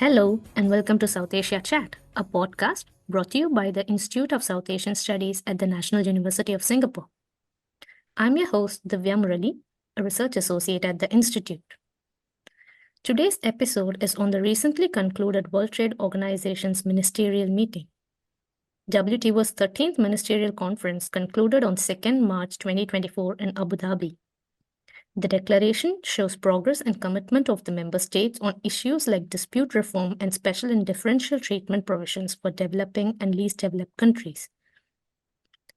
Hello, and welcome to South Asia Chat, a podcast brought to you by the Institute of South Asian Studies at the National University of Singapore. I'm your host, Divya Murali, a research associate at the Institute. Today's episode is on the recently concluded World Trade Organization's ministerial meeting. WTO's 13th Ministerial Conference concluded on 2nd March 2024 in Abu Dhabi. The declaration shows progress and commitment of the member states on issues like dispute reform and special and differential treatment provisions for developing and least developed countries.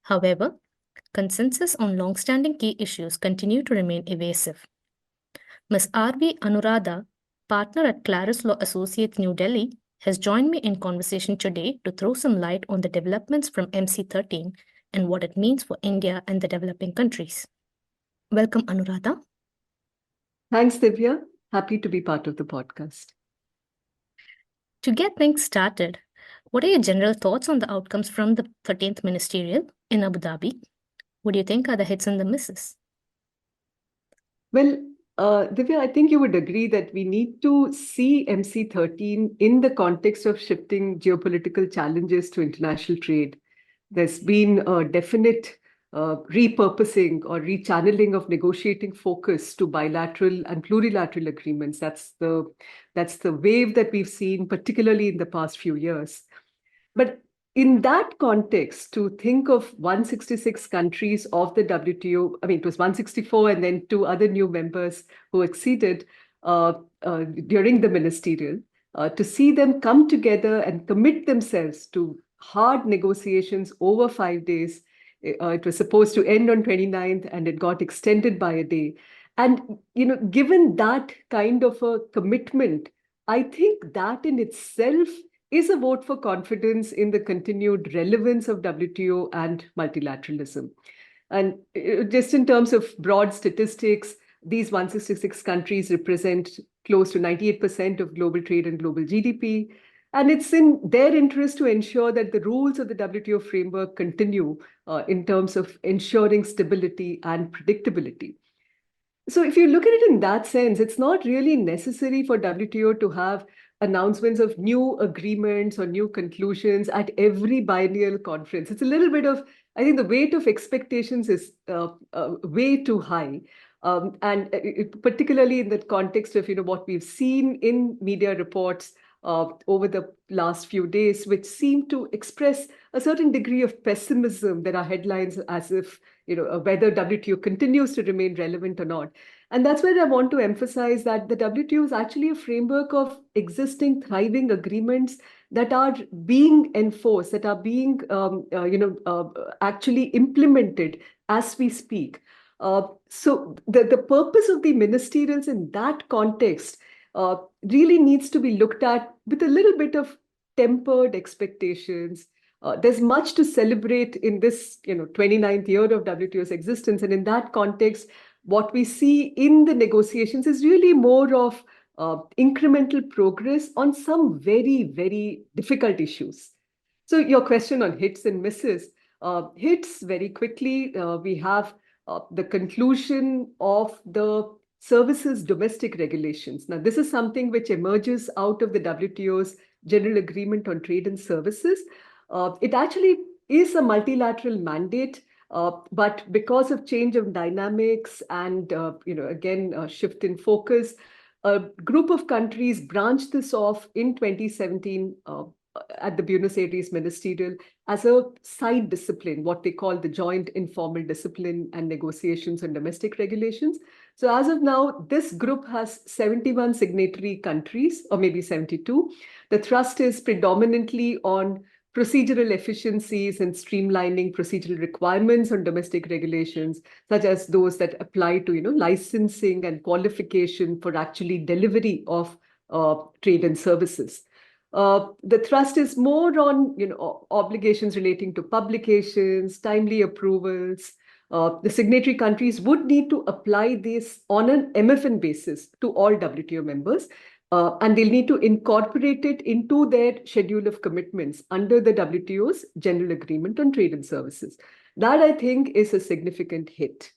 However, consensus on long-standing key issues continue to remain evasive. Ms R.V. Anuradha, partner at Clarus Law Associates, New Delhi, has joined me in conversation today to throw some light on the developments from MC13 and what it means for India and the developing countries. Welcome, Anuradha. Thanks, Divya. Happy to be part of the podcast. To get things started, what are your general thoughts on the outcomes from the 13th Ministerial in Abu Dhabi? What do you think are the hits and the misses? Well, Divya, I think you would agree that we need to see MC13 in the context of shifting geopolitical challenges to international trade. There's been a definite repurposing or rechanneling of negotiating focus to bilateral and plurilateral agreements. That's the wave that we've seen, particularly in the past few years. But in that context, to think of 166 countries of the WTO, I mean, it was 164 and then two other new members who acceded during the ministerial, to see them come together and commit themselves to hard negotiations over 5 days. It was supposed to end on 29th and it got extended by a day. And, given that kind of a commitment, I think that in itself is a vote for confidence in the continued relevance of WTO and multilateralism. And just in terms of broad statistics, these 166 countries represent close to 98% of global trade and global GDP. And it's in their interest to ensure that the rules of the WTO framework continue in terms of ensuring stability and predictability. So if you look at it in that sense, it's not really necessary for WTO to have announcements of new agreements or new conclusions at every biennial conference. It's a little bit of, I think the weight of expectations is way too high. Particularly in the context of what we've seen in media reports over the last few days, which seem to express a certain degree of pessimism. There are headlines as if, whether WTO continues to remain relevant or not. And that's where I want to emphasize that the WTO is actually a framework of existing thriving agreements that are being enforced, that are being, actually implemented as we speak. So the purpose of the ministerials in that context really needs to be looked at with a little bit of tempered expectations. There's much to celebrate in this 29th year of WTO's existence. And in that context, what we see in the negotiations is really more of incremental progress on some very, very difficult issues. So your question on hits and misses. Hits, very quickly, we have the conclusion of the services domestic regulations. Now, this is something which emerges out of the WTO's General Agreement on Trade and Services. It actually is a multilateral mandate, but because of change of dynamics and, shift in focus, a group of countries branched this off in 2017 at the Buenos Aires Ministerial as a side discipline, what they call the Joint Informal Discipline and Negotiations on Domestic Regulations. So as of now, this group has 71 signatory countries, or maybe 72. The thrust is predominantly on procedural efficiencies and streamlining procedural requirements on domestic regulations, such as those that apply to licensing and qualification for actually delivery of trade and services. The thrust is more on obligations relating to publications, timely approvals. The signatory countries would need to apply this on an MFN basis to all WTO members. And they'll need to incorporate it into their schedule of commitments under the WTO's General Agreement on Trade and Services. That, I think, is a significant hit.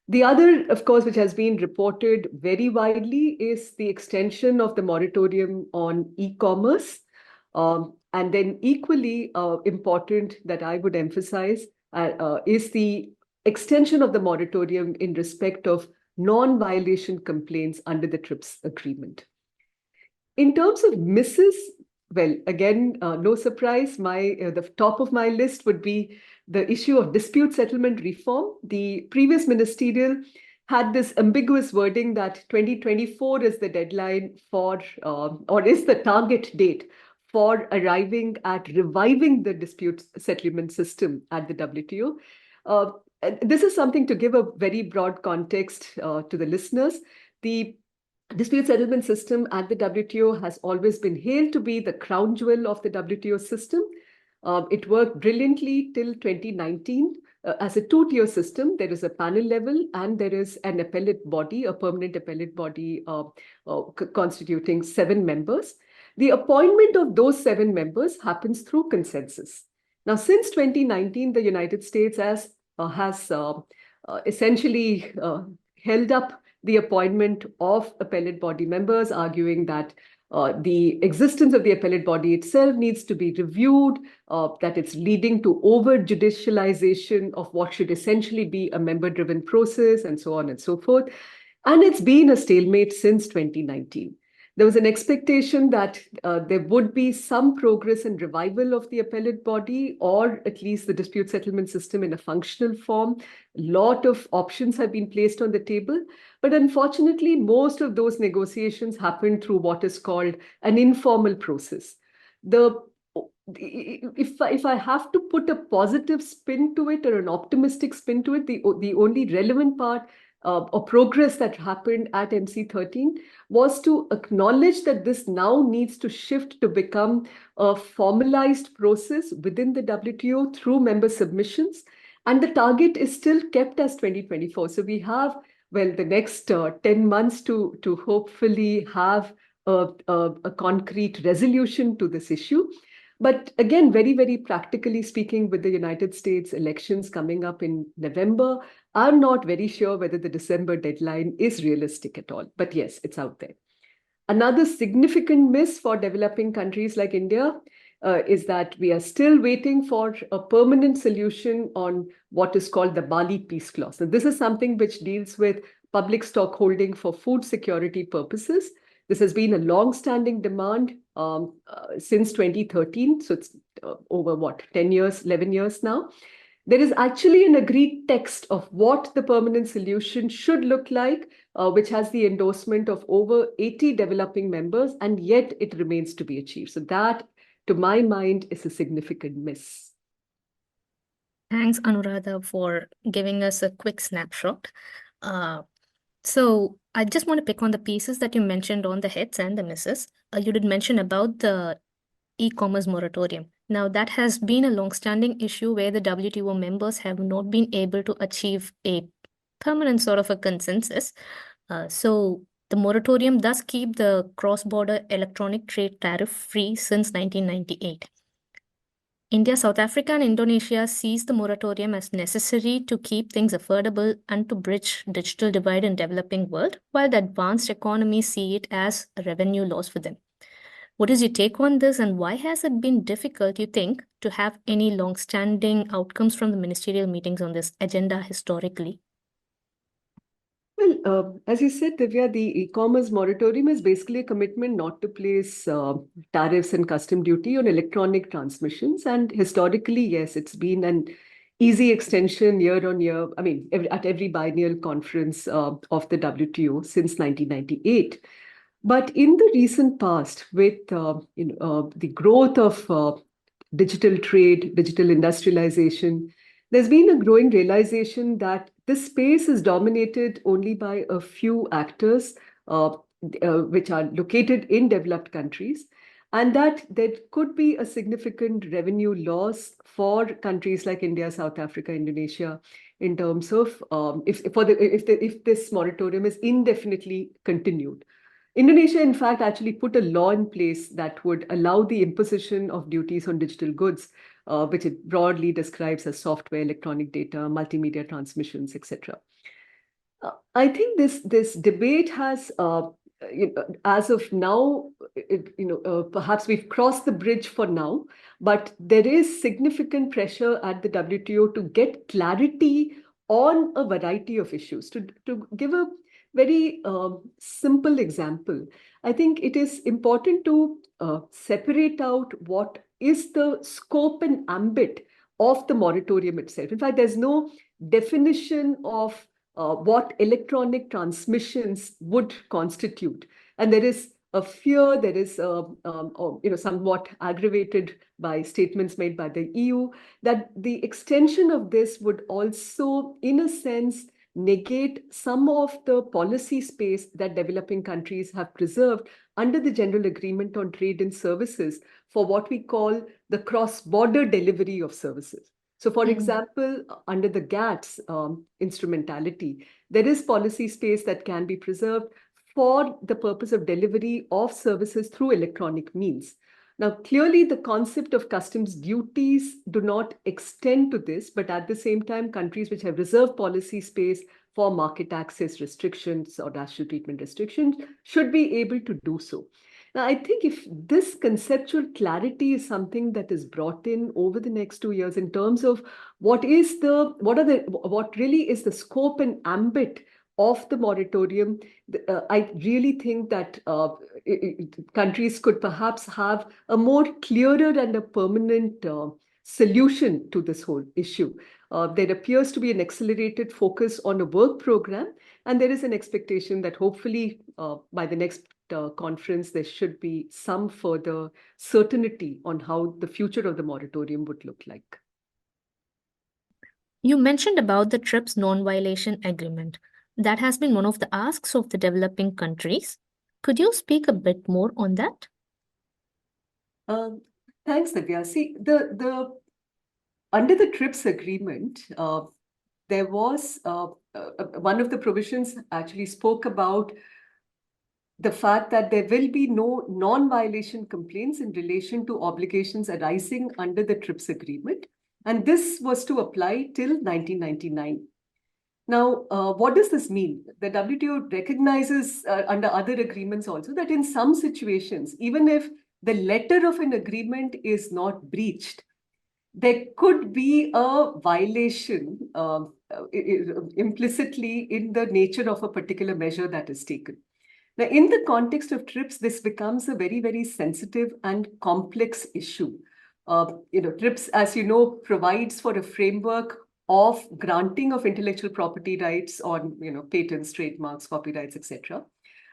The other, of course, which has been reported very widely is the extension of the moratorium on e-commerce. And then equally important that I would emphasize is the extension of the moratorium in respect of non-violation complaints under the TRIPS agreement. In terms of misses, well, again, no surprise, the top of my list would be the issue of dispute settlement reform. The previous ministerial had this ambiguous wording that 2024 is the deadline for, or is the target date for arriving at reviving the dispute settlement system at the WTO. This is something to give a very broad context to the listeners. The dispute settlement system at the WTO has always been hailed to be the crown jewel of the WTO system. It worked brilliantly till 2019 as a two-tier system. There is a panel level and there is an appellate body, a permanent appellate body constituting 7 members. The appointment of those 7 members happens through consensus. Now, since 2019, the United States has essentially held up the appointment of appellate body members, arguing that the existence of the appellate body itself needs to be reviewed, that it's leading to over-judicialization of what should essentially be a member-driven process, and so on and so forth. And it's been a stalemate since 2019. There was an expectation that there would be some progress and revival of the appellate body, or at least the dispute settlement system in a functional form. A lot of options have been placed on the table. But unfortunately, most of those negotiations happened through what is called an informal process. If I have to put a positive spin to it or an optimistic spin to it, the only relevant part or progress that happened at MC13 was to acknowledge that this now needs to shift to become a formalized process within the WTO through member submissions. And the target is still kept as 2024. So we have, well, the next 10 months to hopefully have a concrete resolution to this issue. But again, very, very practically speaking, with the United States elections coming up in November, I'm not very sure whether the December deadline is realistic at all. But yes, it's out there. Another significant miss for developing countries like India is that we are still waiting for a permanent solution on what is called the Bali Peace Clause. And this is something which deals with public stockholding for food security purposes. This has been a long-standing demand since 2013. So it's over 10 years, 11 years now. There is actually an agreed text of what the permanent solution should look like, which has the endorsement of over 80 developing members, and yet it remains to be achieved. So that, to my mind, is a significant miss. Thanks, Anuradha, for giving us a quick snapshot. So I just want to pick on the pieces that you mentioned on the hits and the misses. You did mention about the e-commerce moratorium. Now, that has been a long-standing issue where the WTO members have not been able to achieve a permanent sort of a consensus. So the moratorium does keep the cross-border electronic trade tariff-free since 1998. India, South Africa, and Indonesia sees the moratorium as necessary to keep things affordable and to bridge digital divide in developing world, while the advanced economies see it as a revenue loss for them. What is your take on this, and why has it been difficult, you think, to have any long-standing outcomes from the ministerial meetings on this agenda historically? Well, as you said, Divya, the e-commerce moratorium is basically a commitment not to place tariffs and custom duty on electronic transmissions. And historically, yes, it's been an easy extension year on year. I mean, at every biennial conference of the WTO since 1998. But in the recent past, with the growth of digital trade, digital industrialization, there's been a growing realization that this space is dominated only by a few actors, which are located in developed countries, and that there could be a significant revenue loss for countries like India, South Africa, Indonesia, in terms of if this moratorium is indefinitely continued. Indonesia, in fact, actually put a law in place that would allow the imposition of duties on digital goods, which it broadly describes as software, electronic data, multimedia transmissions, etc. I think this debate has, as of now, perhaps we've crossed the bridge for now, but there is significant pressure at the WTO to get clarity on a variety of issues. To give a very simple example, I think it is important to separate out what is the scope and ambit of the moratorium itself. In fact, there's no definition of what electronic transmissions would constitute. And there is a fear, there is somewhat aggravated by statements made by the EU, that the extension of this would also, in a sense, negate some of the policy space that developing countries have preserved under the General Agreement on Trade in Services for what we call the cross-border delivery of services. So, for example, under the GATS instrumentality, there is policy space that can be preserved for the purpose of delivery of services through electronic means. Now, clearly, the concept of customs duties do not extend to this, but at the same time, countries which have reserved policy space for market access restrictions or national treatment restrictions should be able to do so. Now, I think if this conceptual clarity is something that is brought in over the next 2 years in terms of what really is the scope and ambit of the moratorium, I really think that countries could perhaps have a more clearer and a permanent solution to this whole issue. There appears to be an accelerated focus on a work program, and there is an expectation that hopefully by the next conference, there should be some further certainty on how the future of the moratorium would look like. You mentioned about the TRIPS non-violation agreement. That has been one of the asks of the developing countries. Could you speak a bit more on that? Thanks, Divya. See, under the TRIPS agreement, there was one of the provisions actually spoke about the fact that there will be no non-violation complaints in relation to obligations arising under the TRIPS agreement. And this was to apply till 1999. Now, what does this mean? The WTO recognizes under other agreements also that in some situations, even if the letter of an agreement is not breached, there could be a violation implicitly in the nature of a particular measure that is taken. Now, in the context of TRIPS, this becomes a very, very sensitive and complex issue. TRIPS, as you know, provides for a framework of granting of intellectual property rights on, patents, trademarks, copyrights, etc.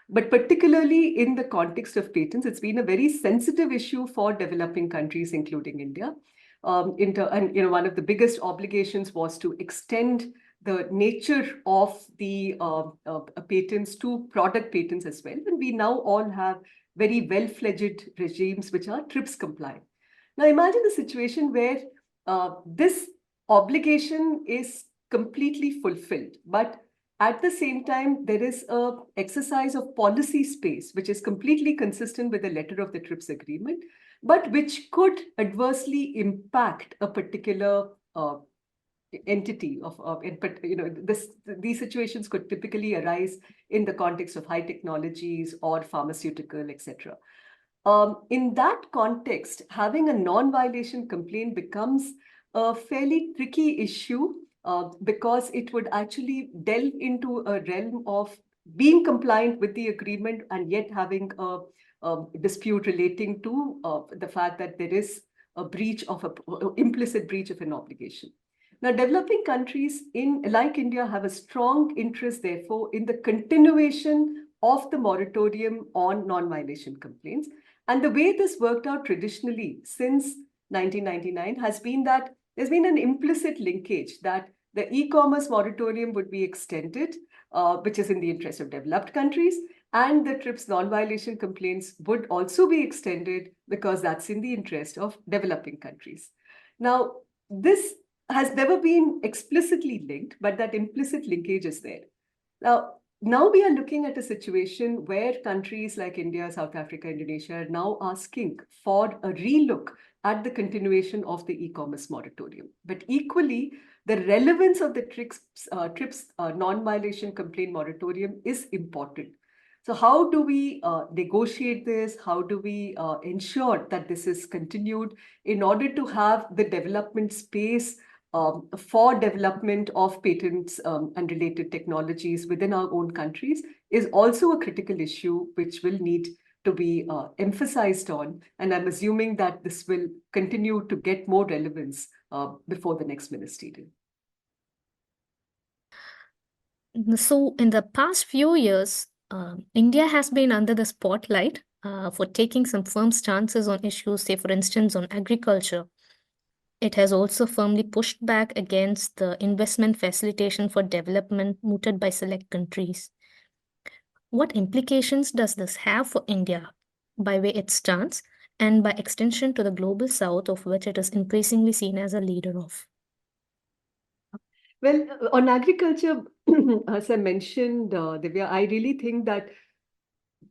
But particularly in the context of patents, it's been a very sensitive issue for developing countries, including India. One of the biggest obligations was to extend the nature of the patents to product patents as well. And we now all have very well-fledged regimes which are TRIPS compliant. Now imagine a situation where this obligation is completely fulfilled, but at the same time, there is an exercise of policy space, which is completely consistent with the letter of the TRIPS agreement, but which could adversely impact a particular entity these situations could typically arise in the context of high technologies or pharmaceutical, etc. In that context, having a non-violation complaint becomes a fairly tricky issue because it would actually delve into a realm of being compliant with the agreement and yet having a dispute relating to the fact that there is a breach of implicit breach of an obligation. Now, developing countries like India have a strong interest, therefore, in the continuation of the moratorium on non-violation complaints. And the way this worked out traditionally since 1999 has been that there's been an implicit linkage that the e-commerce moratorium would be extended, which is in the interest of developed countries, and the TRIPS non-violation complaints would also be extended because that's in the interest of developing countries. Now, this has never been explicitly linked, but that implicit linkage is there. Now we are looking at a situation where countries like India, South Africa, Indonesia are now asking for a relook at the continuation of the e-commerce moratorium. But equally, the relevance of the TRIPS non-violation complaint moratorium is important. So how do we negotiate this? How do we ensure that this is continued in order to have the development space for development of patents and related technologies within our own countries is also a critical issue which will need to be emphasized on. And I'm assuming that this will continue to get more relevance before the next ministerial. So in the past few years, India has been under the spotlight for taking some firm stances on issues, say, for instance, on agriculture. It has also firmly pushed back against the investment facilitation for development mooted by select countries. What implications does this have for India by way it stands and by extension to the global south, of which it is increasingly seen as a leader of? Well, on agriculture, as I mentioned, Divya, I really think that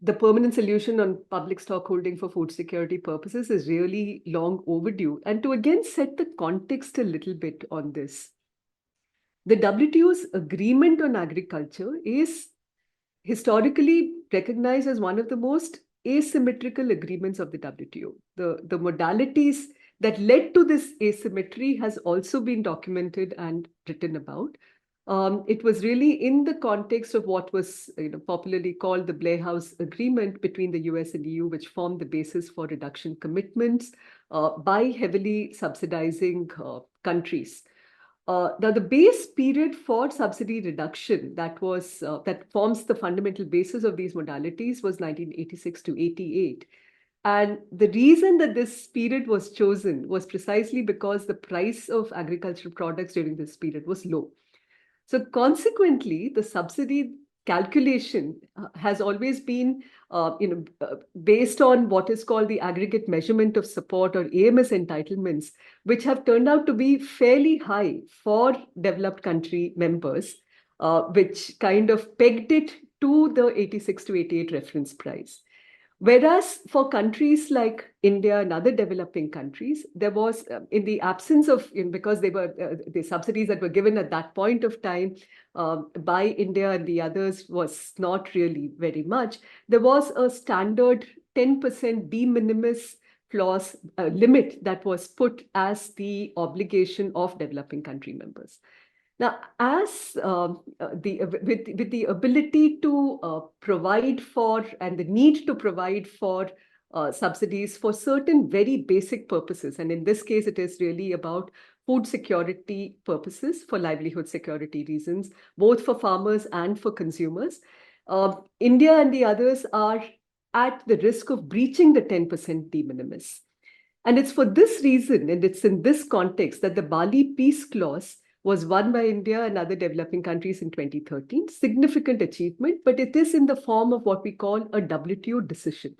the permanent solution on public stockholding for food security purposes is really long overdue. And to again set the context a little bit on this, the WTO's agreement on agriculture is historically recognized as one of the most asymmetrical agreements of the WTO. The modalities that led to this asymmetry has also been documented and written about. It was really in the context of what was popularly called the Blair House Agreement between the US and EU, which formed the basis for reduction commitments by heavily subsidizing countries. Now, the base period for subsidy reduction that forms the fundamental basis of these modalities was 1986 to 88. And the reason that this period was chosen was precisely because the price of agricultural products during this period was low. So consequently, the subsidy calculation has always been based on what is called the aggregate measurement of support, or AMS entitlements, which have turned out to be fairly high for developed country members, which kind of pegged it to the 86 to 88 reference price. Whereas for countries like India and other developing countries, there was, in the absence of, because they were the subsidies that were given at that point of time by India and the others was not really very much, there was a standard 10% de minimis clause limit that was put as the obligation of developing country members. Now, as with the ability to provide for and the need to provide for subsidies for certain very basic purposes, and in this case, it is really about food security purposes, for livelihood security reasons, both for farmers and for consumers, India and the others are at the risk of breaching the 10% de minimis. And it's for this reason, and it's in this context, that the Bali Peace Clause was won by India and other developing countries in 2013. Significant achievement, but it is in the form of what we call a WTO decision.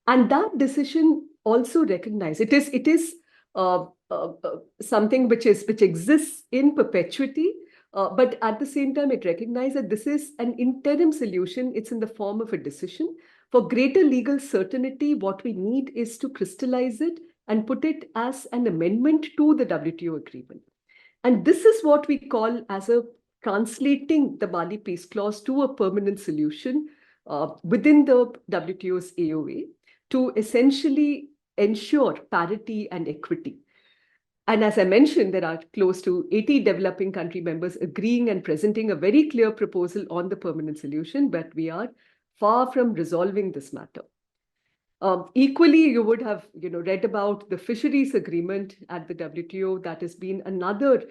And that decision also recognized, it is something which exists in perpetuity, but at the same time, it recognized that this is an interim solution. It's in the form of a decision. For greater legal certainty, what we need is to crystallize it and put it as an amendment to the WTO agreement. And this is what we call as a translating the Bali Peace Clause to a permanent solution within the WTO's AOA to essentially ensure parity and equity. And as I mentioned, there are close to 80 developing country members agreeing and presenting a very clear proposal on the permanent solution, but we are far from resolving this matter. Equally, you would have read about the fisheries agreement at the WTO. That has been another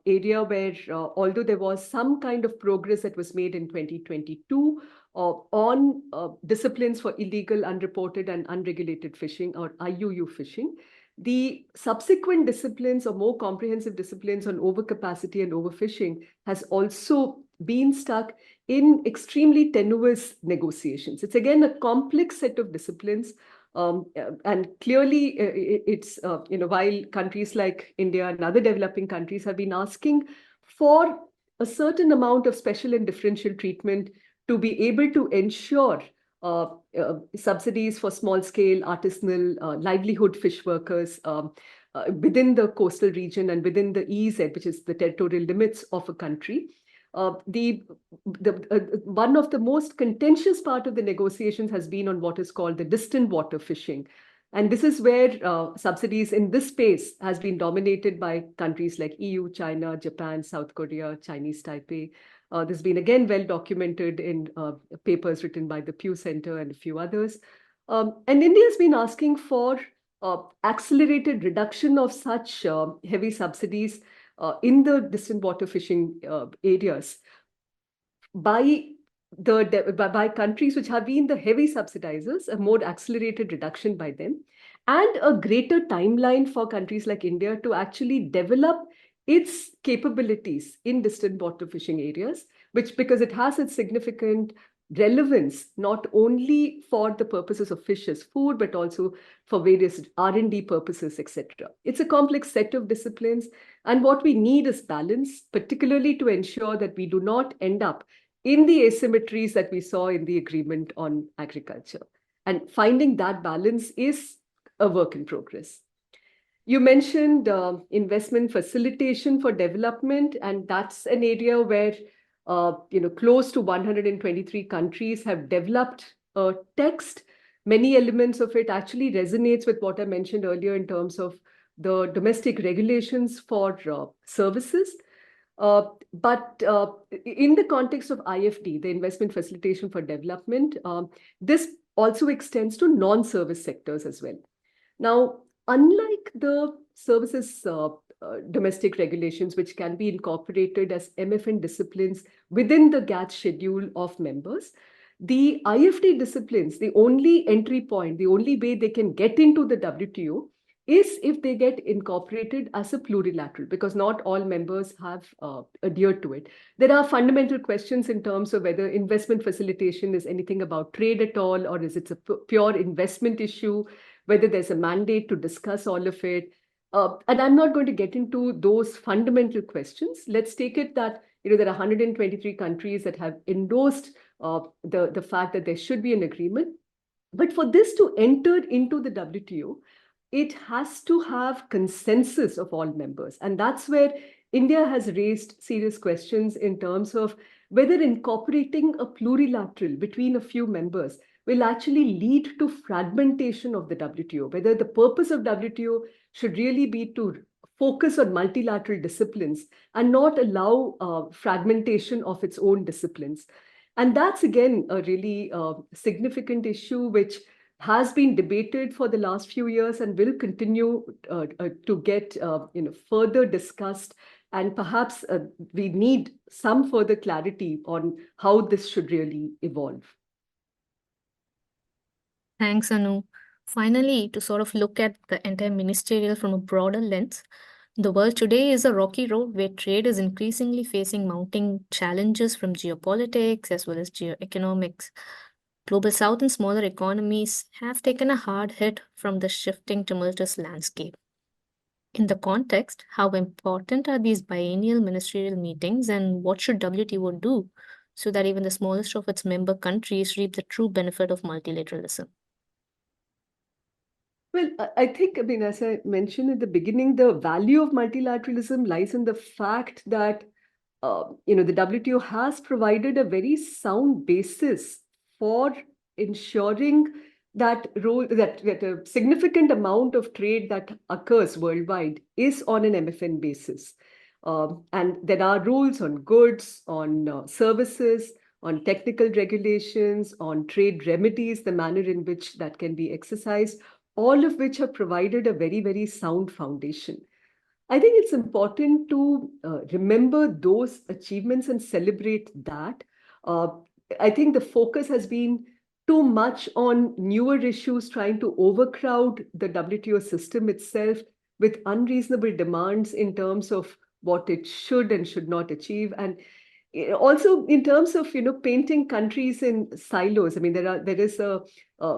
area where, although there was some kind of progress that was made in 2022 on disciplines for illegal, unreported, and unregulated fishing, or IUU fishing, the subsequent disciplines, or more comprehensive disciplines on overcapacity and overfishing, has also been stuck in extremely tenuous negotiations. It's again a complex set of disciplines, and clearly it's while countries like India and other developing countries have been asking for a certain amount of special and differential treatment to be able to ensure subsidies for small-scale artisanal livelihood fish workers, within the coastal region and within the EEZ, which is the territorial limits of a country. One of the most contentious part of the negotiations has been on what is called the distant water fishing. And this is where subsidies in this space has been dominated by countries like EU, China, Japan, South Korea, Chinese Taipei. This has been again well documented in papers written by the Pew Center and a few others. And India has been asking for accelerated reduction of such heavy subsidies in the distant water fishing areas by countries which have been the heavy subsidizers, a more accelerated reduction by them, and a greater timeline for countries like India to actually develop its capabilities in distant water fishing areas, which, because it has its significant relevance not only for the purposes of fish as food, but also for various R&D purposes, etc. It's a complex set of disciplines, and what we need is balance, particularly to ensure that we do not end up in the asymmetries that we saw in the agreement on agriculture. And finding that balance is a work in progress. You mentioned investment facilitation for development, and that's an area where close to 123 countries have developed a text. Many elements of it actually resonates with what I mentioned earlier in terms of the domestic regulations for services. But in the context of IFD, the investment facilitation for development, this also extends to non-service sectors as well. Now, unlike the services domestic regulations, which can be incorporated as MFN disciplines within the GATT schedule of members, the IFD disciplines, the only entry point, the only way they can get into the WTO is if they get incorporated as a plurilateral, because not all members have adhered to it. There are fundamental questions in terms of whether investment facilitation is anything about trade at all, or is it a pure investment issue, whether there's a mandate to discuss all of it. And I'm not going to get into those fundamental questions. Let's take it that there are 123 countries that have endorsed the fact that there should be an agreement. But for this to enter into the WTO, it has to have consensus of all members. And that's where India has raised serious questions in terms of whether incorporating a plurilateral between a few members will actually lead to fragmentation of the WTO, whether the purpose of WTO should really be to focus on multilateral disciplines and not allow fragmentation of its own disciplines. And that's, again, a really significant issue which has been debated for the last few years and will continue to get further discussed. And perhaps we need some further clarity on how this should really evolve. Thanks, Anu. Finally, to sort of look at the entire ministerial from a broader lens, the world today is a rocky road where trade is increasingly facing mounting challenges from geopolitics as well as geoeconomics. Global South and smaller economies have taken a hard hit from the shifting tumultuous landscape. In the context, how important are these biennial ministerial meetings, and what should WTO do so that even the smallest of its member countries reap the true benefit of multilateralism? Well, I think, as I mentioned at the beginning, the value of multilateralism lies in the fact that, the WTO has provided a very sound basis for ensuring that a significant amount of trade that occurs worldwide is on an MFN basis. And there are rules on goods, on services, on technical regulations, on trade remedies, the manner in which that can be exercised, all of which have provided a very, very sound foundation. I think it's important to remember those achievements and celebrate that. I think the focus has been too much on newer issues, trying to overcrowd the WTO system itself with unreasonable demands in terms of what it should and should not achieve. And also in terms of painting countries in silos. There is a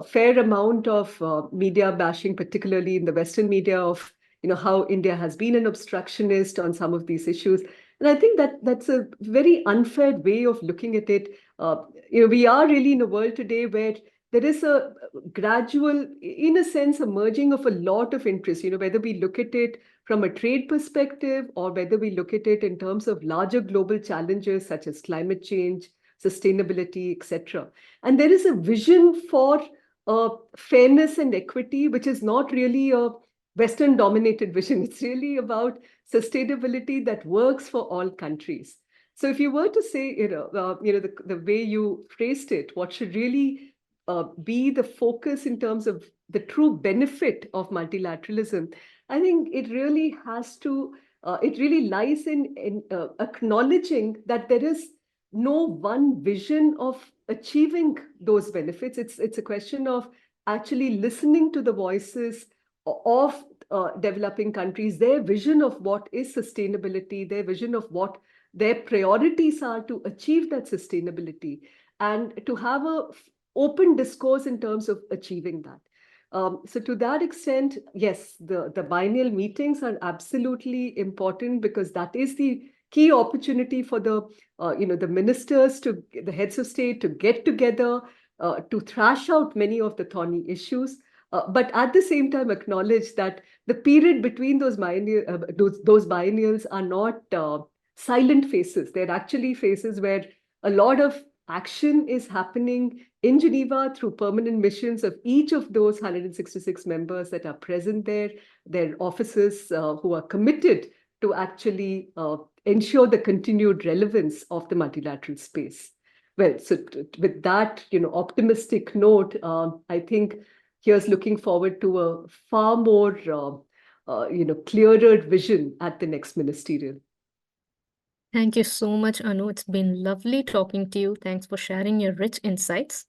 fair amount of media bashing, particularly in the Western media, of how India has been an obstructionist on some of these issues. And I think that that's a very unfair way of looking at it. We are really in a world today where there is a gradual, in a sense, a merging of a lot of interests, whether we look at it from a trade perspective or whether we look at it in terms of larger global challenges such as climate change, sustainability, etc. And there is a vision for fairness and equity, which is not really a Western dominated vision. It's really about sustainability that works for all countries. So if you were to say, the way you phrased it, what should really be the focus in terms of the true benefit of multilateralism, I think it really it really lies in acknowledging that there is no one vision of achieving those benefits. It's a question of actually listening to the voices of developing countries, their vision of what is sustainability, their vision of what their priorities are to achieve that sustainability, and to have a open discourse in terms of achieving that. So to that extent, yes, the biennial meetings are absolutely important because that is the key opportunity for the ministers, the heads of state to get together, to thrash out many of the thorny issues. But at the same time, acknowledge that the period between those biennials are not silent phases. They're actually phases where a lot of action is happening in Geneva through permanent missions of each of those 166 members that are present there, their officers who are committed to actually ensure the continued relevance of the multilateral space. Well, so with that, optimistic note, I think here's looking forward to a far more, clearer vision at the next ministerial. Thank you so much, Anu. It's been lovely talking to you. Thanks for sharing your rich insights.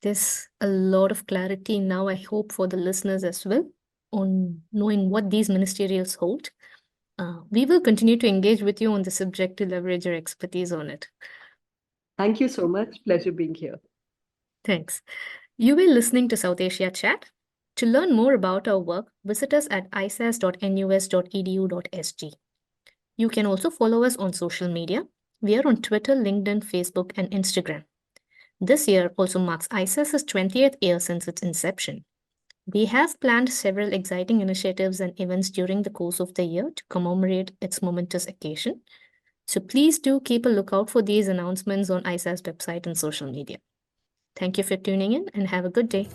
There's a lot of clarity now, I hope, for the listeners as well on knowing what these ministerials hold. We will continue to engage with you on the subject to leverage your expertise on it. Thank you so much. Pleasure being here. Thanks. You were listening to South Asia Chat. To learn more about our work, visit us at isas.nus.edu.sg. You can also follow us on social media. We are on Twitter, LinkedIn, Facebook, and Instagram. This year also marks ISAS's 20th year since its inception. We have planned several exciting initiatives and events during the course of the year to commemorate its momentous occasion. So please do keep a lookout for these announcements on ISAS website and social media. Thank you for tuning in and have a good day.